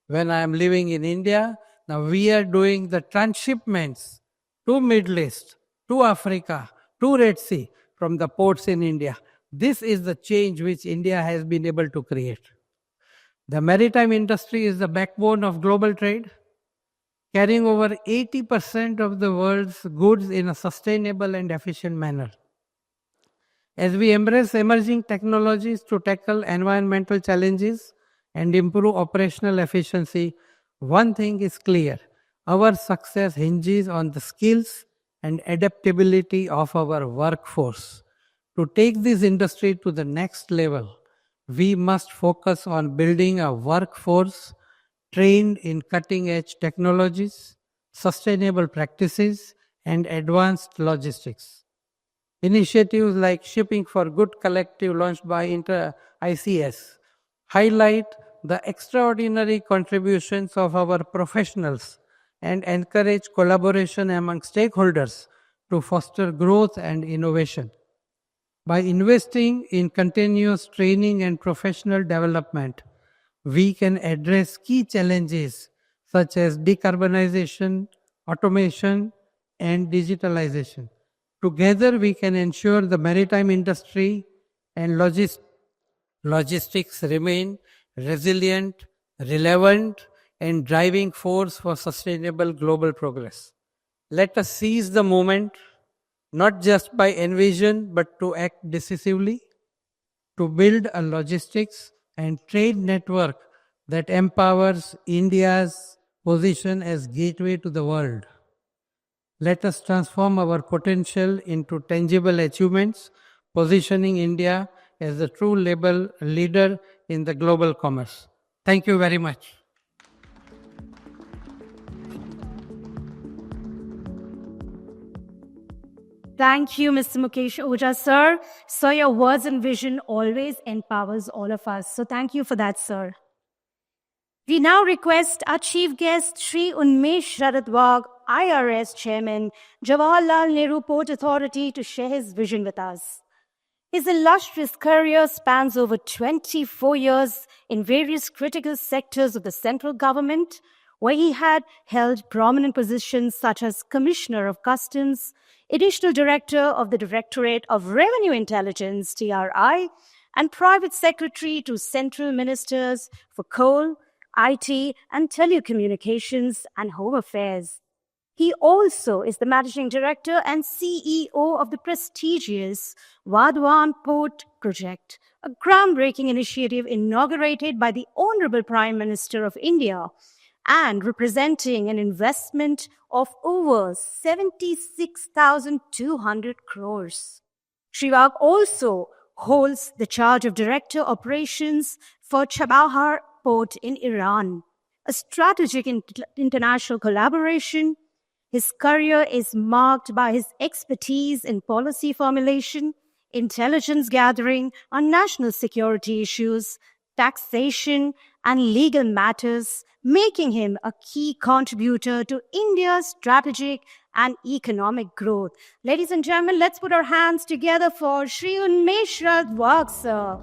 When I am living in India, now we are doing the transshipments to Middle East, to Africa, to Red Sea from the ports in India. This is the change which India has been able to create. The maritime industry is the backbone of global trade, carrying over 80% of the world's goods in a sustainable and efficient manner. As we embrace emerging technologies to tackle environmental challenges and improve operational efficiency, one thing is clear: our success hinges on the skills and adaptability of our workforce. To take this industry to the next level, we must focus on building a workforce trained in cutting edge technologies, sustainable practices, and advanced logistics. Initiatives like Shipping for Good Collective, launched by IICS, highlight the extraordinary contributions of our professionals and encourage collaboration among stakeholders to foster growth and innovation. By investing in continuous training and professional development, we can address key challenges such as decarbonization, automation, and digitalization. Together, we can ensure the maritime industry and logistics remain resilient, relevant, and driving force for sustainable global progress. Let us seize the moment, not just by envision, but to act decisively, to build a logistics and trade network that empowers India's position as gateway to the world. Let us transform our potential into tangible achievements, positioning India as a true leader in the global commerce. Thank you very much. Thank you, Mr. Mukesh Oza, sir. Sir, your words and vision always empowers all of us. So thank you for that, sir. We now request our chief guest, Shri Unmesh Sharad Wagh, IRS Chairman, Jawaharlal Nehru Port Authority, to share his vision with us. His illustrious career spans over 24 years in various critical sectors of the central government, where he had held prominent positions such as Commissioner of Customs, Additional Director of the Directorate of Revenue Intelligence, TRI, and Private Secretary to Central Ministers for Coal, IT, and Telecommunications and Home Affairs. He also is the Managing Director and CEO of the prestigious Vadwan Port Project, a groundbreaking initiative inaugurated by the Honorable Prime Minister of India and representing an investment of over 76,200 crores. Shri also holds the charge of Director Operations for Chabahar Port in Iran, a strategic international collaboration. His career is marked by his expertise in policy formulation, intelligence gathering on national security issues, taxation, and legal matters, making him a key contributor to India's strategic and economic growth. Ladies and gentlemen, let's put our hands together for Shri Unmesh Wagh, sir.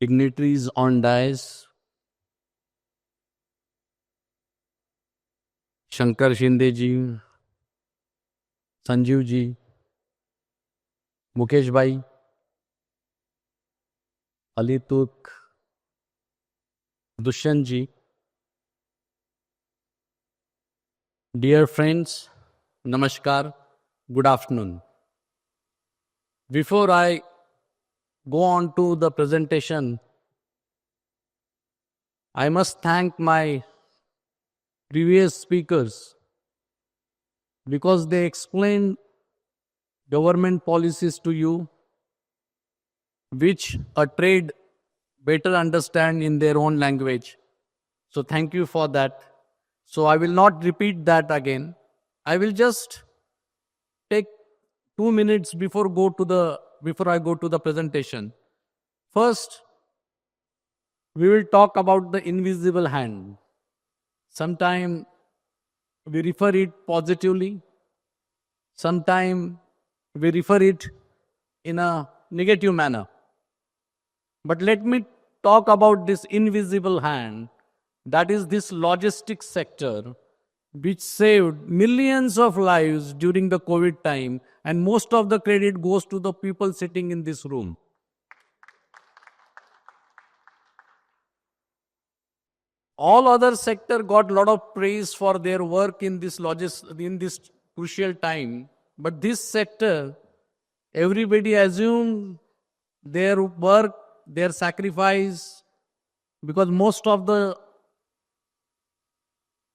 Dignitaries on dais, Shankar Shinde ji, Sanjeev ji, Mukesh bhai, Ali Turk, Dushyant ji, dear friends, namaskar, good afternoon. Before I go on to the presentation, I must thank my previous speakers because they explained government policies to you which a trade better understand in their own language. So thank you for that. So I will not repeat that again. I will just take 2 minutes before I go to the presentation. First, we will talk about the invisible hand. Sometimes we refer it positively, sometimes we refer it in a negative manner. But let me talk about this invisible hand, that is this logistics sector, which saved millions of lives during the COVID time, and most of the credit goes to the people sitting in this room. All other sector got a lot of praise for their work in this crucial time, but this sector, everybody assumed their work, their sacrifice, because most of the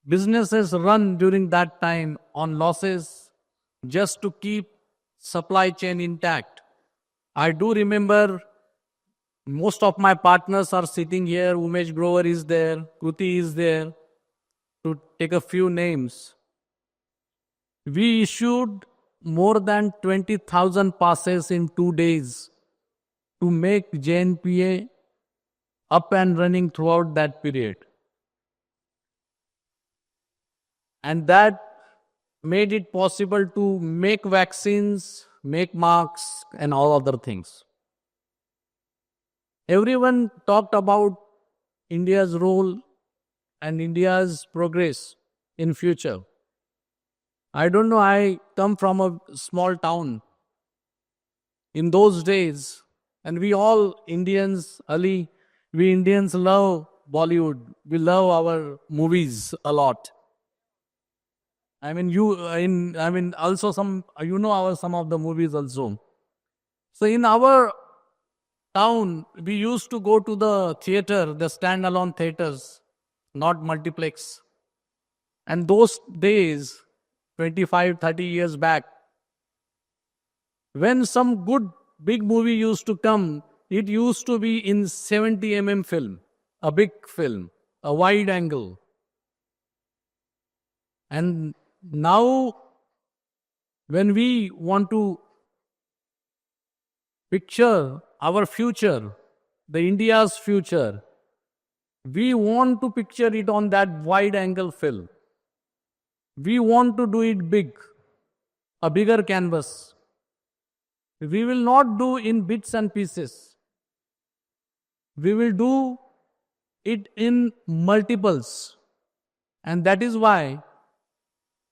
businesses run during that time on losses just to keep supply chain intact. I do remember most of my partners are sitting here. Umesh Grover is there, Kruti is there, to take a few names. We issued more than 20,000 passes in 2 days to make JNPA up and running throughout that period. And that made it possible to make vaccines, make masks, and all other things. Everyone talked about India's role and India's progress in future. I don't know, I come from a small town. In those days, and we all Indians, Ali, we Indians love Bollywood. We love our movies a lot. Also some of the movies also. So in our town, we used to go to the theater, the standalone theaters, not multiplex. And those days, 25, 30 years back, when some good big movie used to come, it used to be in 70 mm film, a big film, a wide angle. And now, when we want to picture our future, the India's future, We want to picture it on that wide angle film. We want to do it big, a bigger canvas. We will not do in bits and pieces. We will do it in multiples. And that is why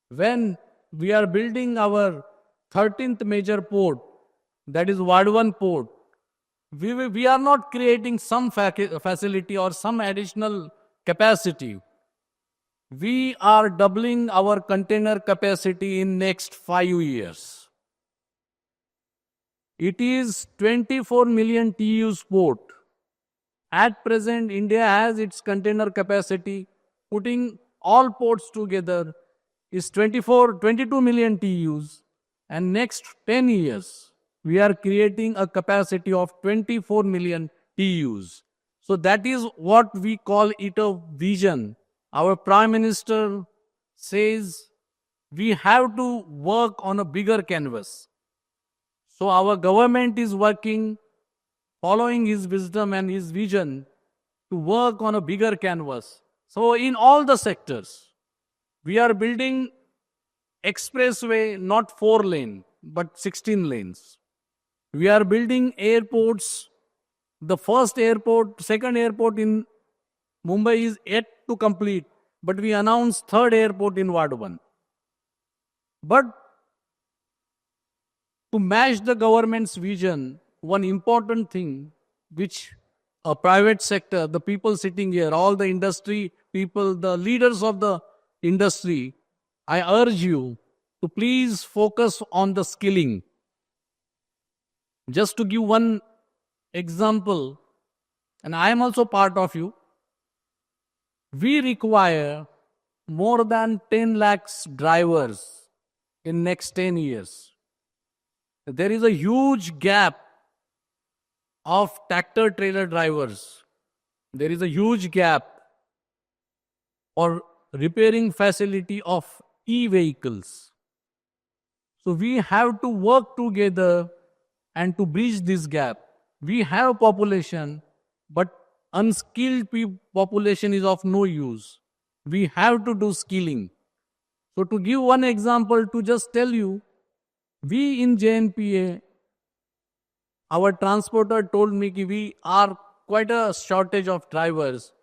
when we are building our 13th major port, that is Vadhavan port, we are not creating some facility or some additional capacity. We are doubling our container capacity in next 5 years. It is 24 million TEUs port. At present, India has its container capacity, putting all ports together, is 22 million TEUs. And next 10 years, we are creating a capacity of 24 million TEUs. So that is what we call it a vision. Our Prime Minister says we have to work on a bigger canvas. So our government is working, following his wisdom and his vision to work on a bigger canvas. So in all the sectors, we are building expressway, not 4 lane, but 16 lanes. We are building airports. The first airport, second airport in Mumbai is yet to complete, but we announced third airport in Vadhavan. But to match the government's vision, one important thing which a private sector, the people sitting here, all the industry people, the leaders of the industry, I urge you to please focus on the skilling. Just to give one example, and I am also part of you, we require more than 10 lakhs drivers in next 10 years. There is a huge gap of tractor trailer drivers. There is a huge gap or repairing facility of e-vehicles. So we have to work together and to bridge this gap. We have population, but unskilled population is of no use. We have to do skilling. So to give one example, to just tell you, we in JNPA, our transporter told me that we are quite a shortage of drivers.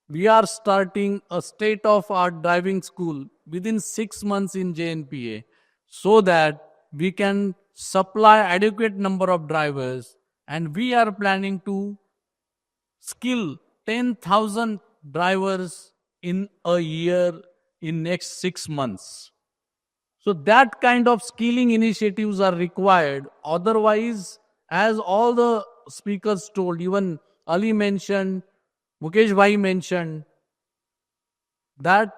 We are starting a state-of-art driving school within 6 months in JNPA so that we can supply adequate number of drivers, and we are planning to skill 10,000 drivers in a year in next 6 months. So that kind of skilling initiatives are required. Otherwise, as all the speakers told, even Ali mentioned, Mukesh Bhai mentioned, that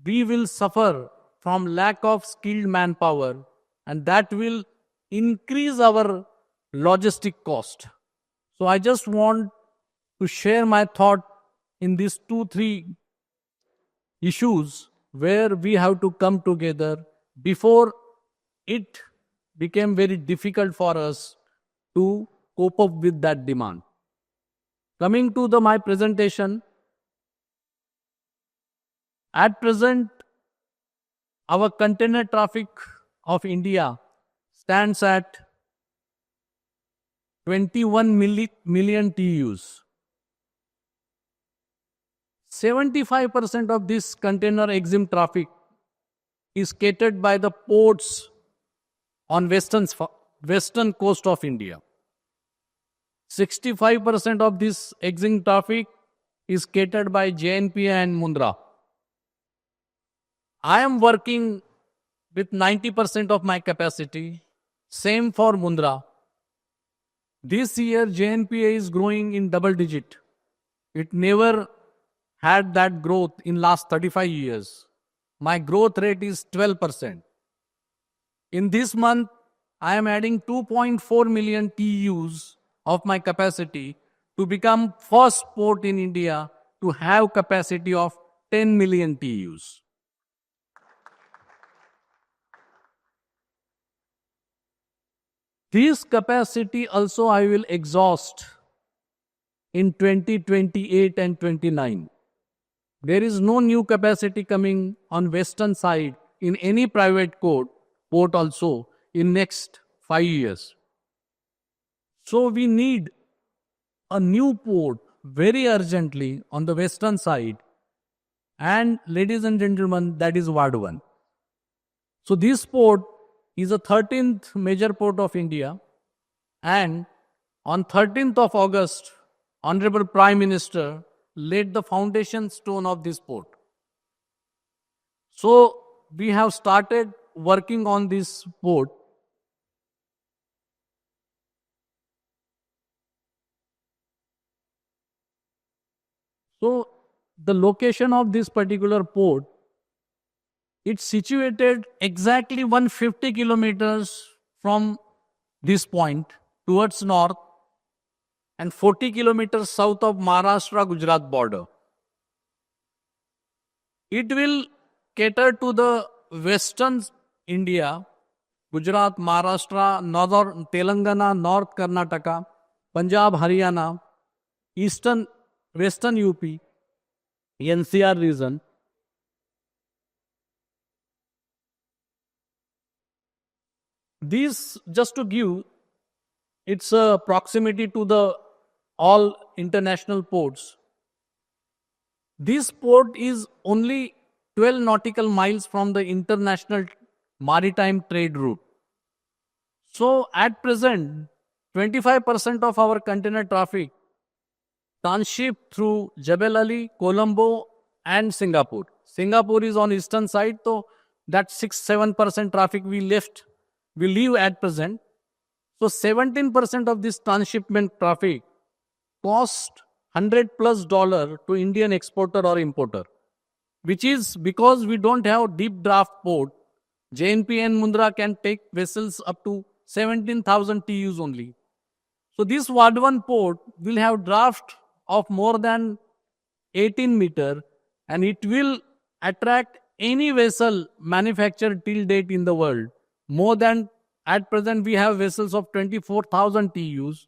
we will suffer from lack of skilled manpower, and that will increase our logistic cost. So I just want to share my thought in these 2-3 issues where we have to come together before it became very difficult for us to cope up with that demand. Coming to my presentation, at present, our container traffic of India stands at 21 million TEUs. 75% of this container exim traffic is catered by the ports on western coast of India. 65% of this exim traffic is catered by JNPA and Mundra. I am working with 90% of my capacity. Same for Mundra. This year JNPA is growing in double digit. It never had that growth in last 35 years. My growth rate is 12%. In this month, I am adding 2.4 million TEUs of my capacity to become first port in India to have capacity of 10 million TEUs. This capacity also I will exhaust in 2028 and 29. There is no new capacity coming on western side in any private port also in next 5 years. So we need a new port very urgently on the western side. And ladies and gentlemen, that is Wagh. So this port is the 13th major port of India. And on 13th of August, Honorable Prime Minister laid the foundation stone of this port. So we have started working on this port. So the location of this particular port, it's situated exactly 150 kilometers from this point towards north and 40 kilometers south of Maharashtra-Gujarat border. It will cater to the western India, Gujarat, Maharashtra, northern Telangana, North Karnataka, Punjab, Haryana, western UP, NCR region. These, just to give, it's a proximity to the all international ports. This port is only 12 nautical miles from the international maritime trade route. So at present, 25% of our container traffic transship through Jebel Ali, Colombo and Singapore. Singapore is on eastern side, so that 6-7% traffic we leave at present. So 17% of this transshipment traffic cost $100+ to Indian exporter or importer, which is because we don't have deep draft port. JNP and Mundra can take vessels up to 17,000 TEUs only. So this Vadhavan port will have draft of more than 18 meter and it will attract any vessel manufactured till date in the world. More than, at present we have vessels of 24,000 TEUs.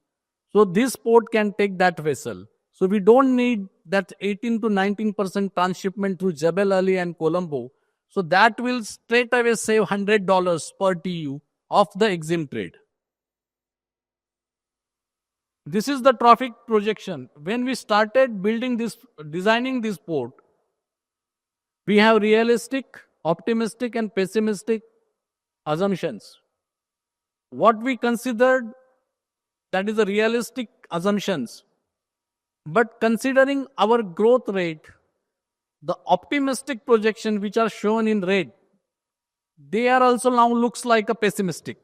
So this port can take that vessel. So we don't need that 18 to 19% transshipment through Jebel Ali and Colombo. So that will straight away save $100 per TEU of the EXIM trade. This is the traffic projection. When we started designing this port, we have realistic, optimistic and pessimistic assumptions. What we considered, that is the realistic assumptions. But considering our growth rate, the optimistic projection which are shown in red, they are also now looks like a pessimistic.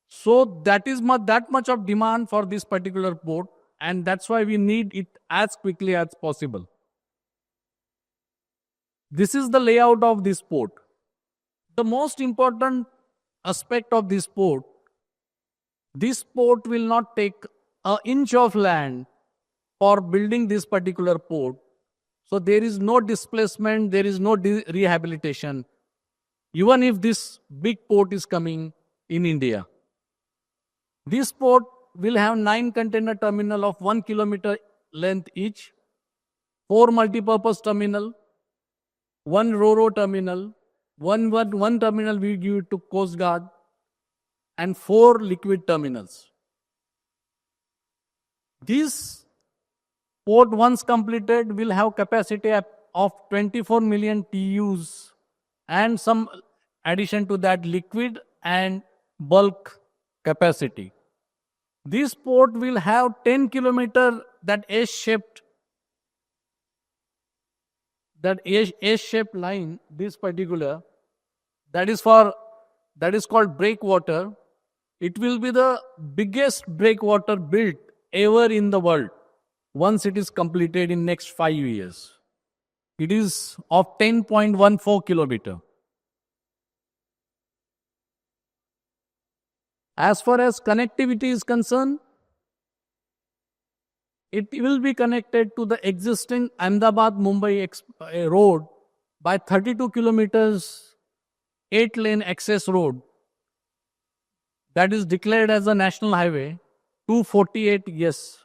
So that is that much of demand for this particular port, and that's why we need it as quickly as possible. This is the layout of this port. The most important aspect of this port will not take an inch of land for building this particular port. So there is no displacement, there is no rehabilitation, even if this big port is coming in India. This port will have 9 container terminal of 1 kilometer length each, 4 multipurpose terminal, 1 ro-ro terminal, one terminal we give to Coast Guard, and 4 liquid terminals. This port, once completed, will have capacity of 24 million TEUs and some addition to that liquid and bulk capacity. This port will have 10 kilometer that S-shaped line, this particular, that is called breakwater. It will be the biggest breakwater built ever in the world once it is completed in next 5 years. It is of 10.14 kilometer. As far as connectivity is concerned, it will be connected to the existing Ahmedabad-Mumbai road by 32 kilometers, 8-lane access road that is declared as a national highway, 248, yes.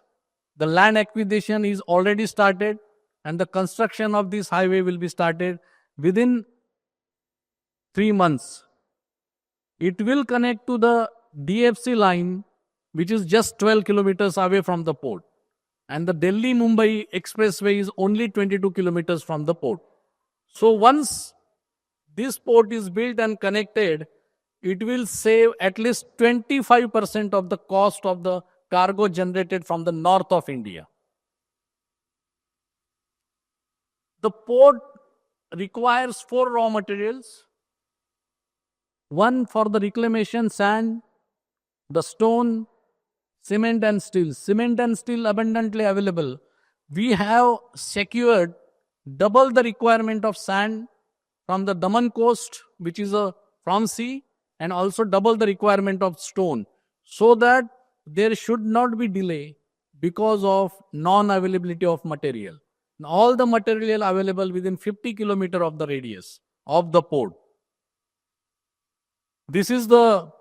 The land acquisition is already started, and the construction of this highway will be started within 3 months. It will connect to the DFC line, which is just 12 kilometers away from the port. And the Delhi-Mumbai expressway is only 22 kilometers from the port. So once this port is built and connected, it will save at least 25% of the cost of the cargo generated from the north of India. The port requires 4 raw materials. One for the reclamation: sand, the stone, cement and steel. Cement and steel abundantly available. We have secured double the requirement of sand from the Daman coast, which is from sea, and also double the requirement of stone, so that there should not be delay because of non-availability of material. All the material available within 50 kilometer of the radius of the port. This is the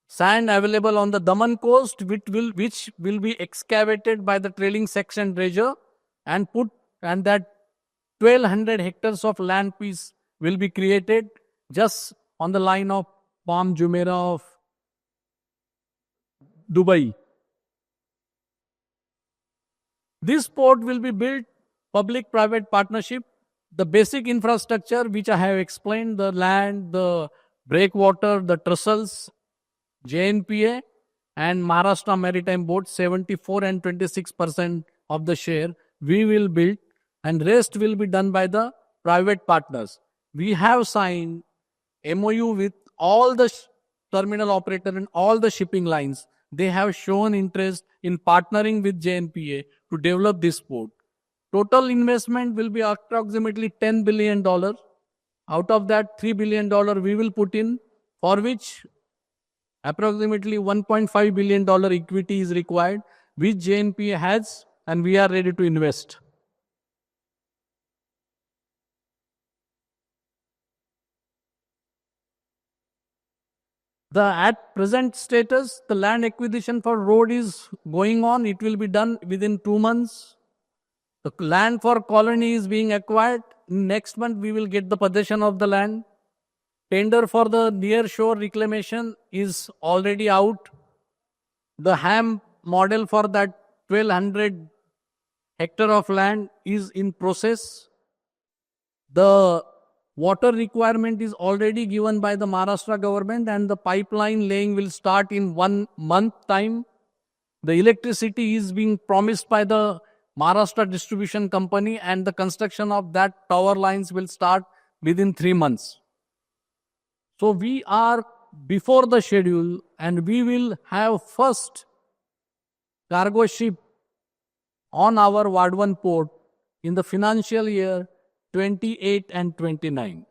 sand available on the Daman coast, which will be excavated by the trailing section dredger and that 1200 hectares of land piece will be created just on the line of Palm Jumeirah of Dubai. This port will be built public-private partnership. The basic infrastructure which I have explained, the land, the breakwater, the trestles, JNPA and Maharashtra Maritime Board, 74 and 26% of the share we will build, and rest will be done by the private partners. We have signed MOU with all the terminal operator and all the shipping lines. They have shown interest in partnering with JNPA to develop this port. Total investment will be approximately $10 billion. Out of that, $3 billion we will put in, for which approximately $1.5 billion equity is required, which JNPA has, and we are ready to invest. At present status, the land acquisition for road is going on. It will be done within 2 months. The land for colony is being acquired. Next month, we will get the possession of the land. Tender for the near shore reclamation is already out. The HAM model for that 1200 hectare of land is in process. The water requirement is already given by the Maharashtra government, and the pipeline laying will start in 1 month time. The electricity is being promised by the Maharashtra Distribution Company, and the construction of that tower lines will start within 3 months. So we are before the schedule, and we will have first cargo ship on our Vadhavan port in the financial year 28 and 29.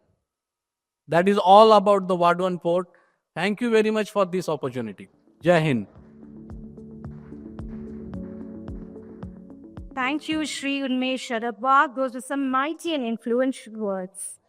That is all about the Vadhavan port. Thank you very much for this opportunity. Jai Hind. Thank you, Shri, Unmesh, Sharad, Wagh. Those were some mighty and influential words.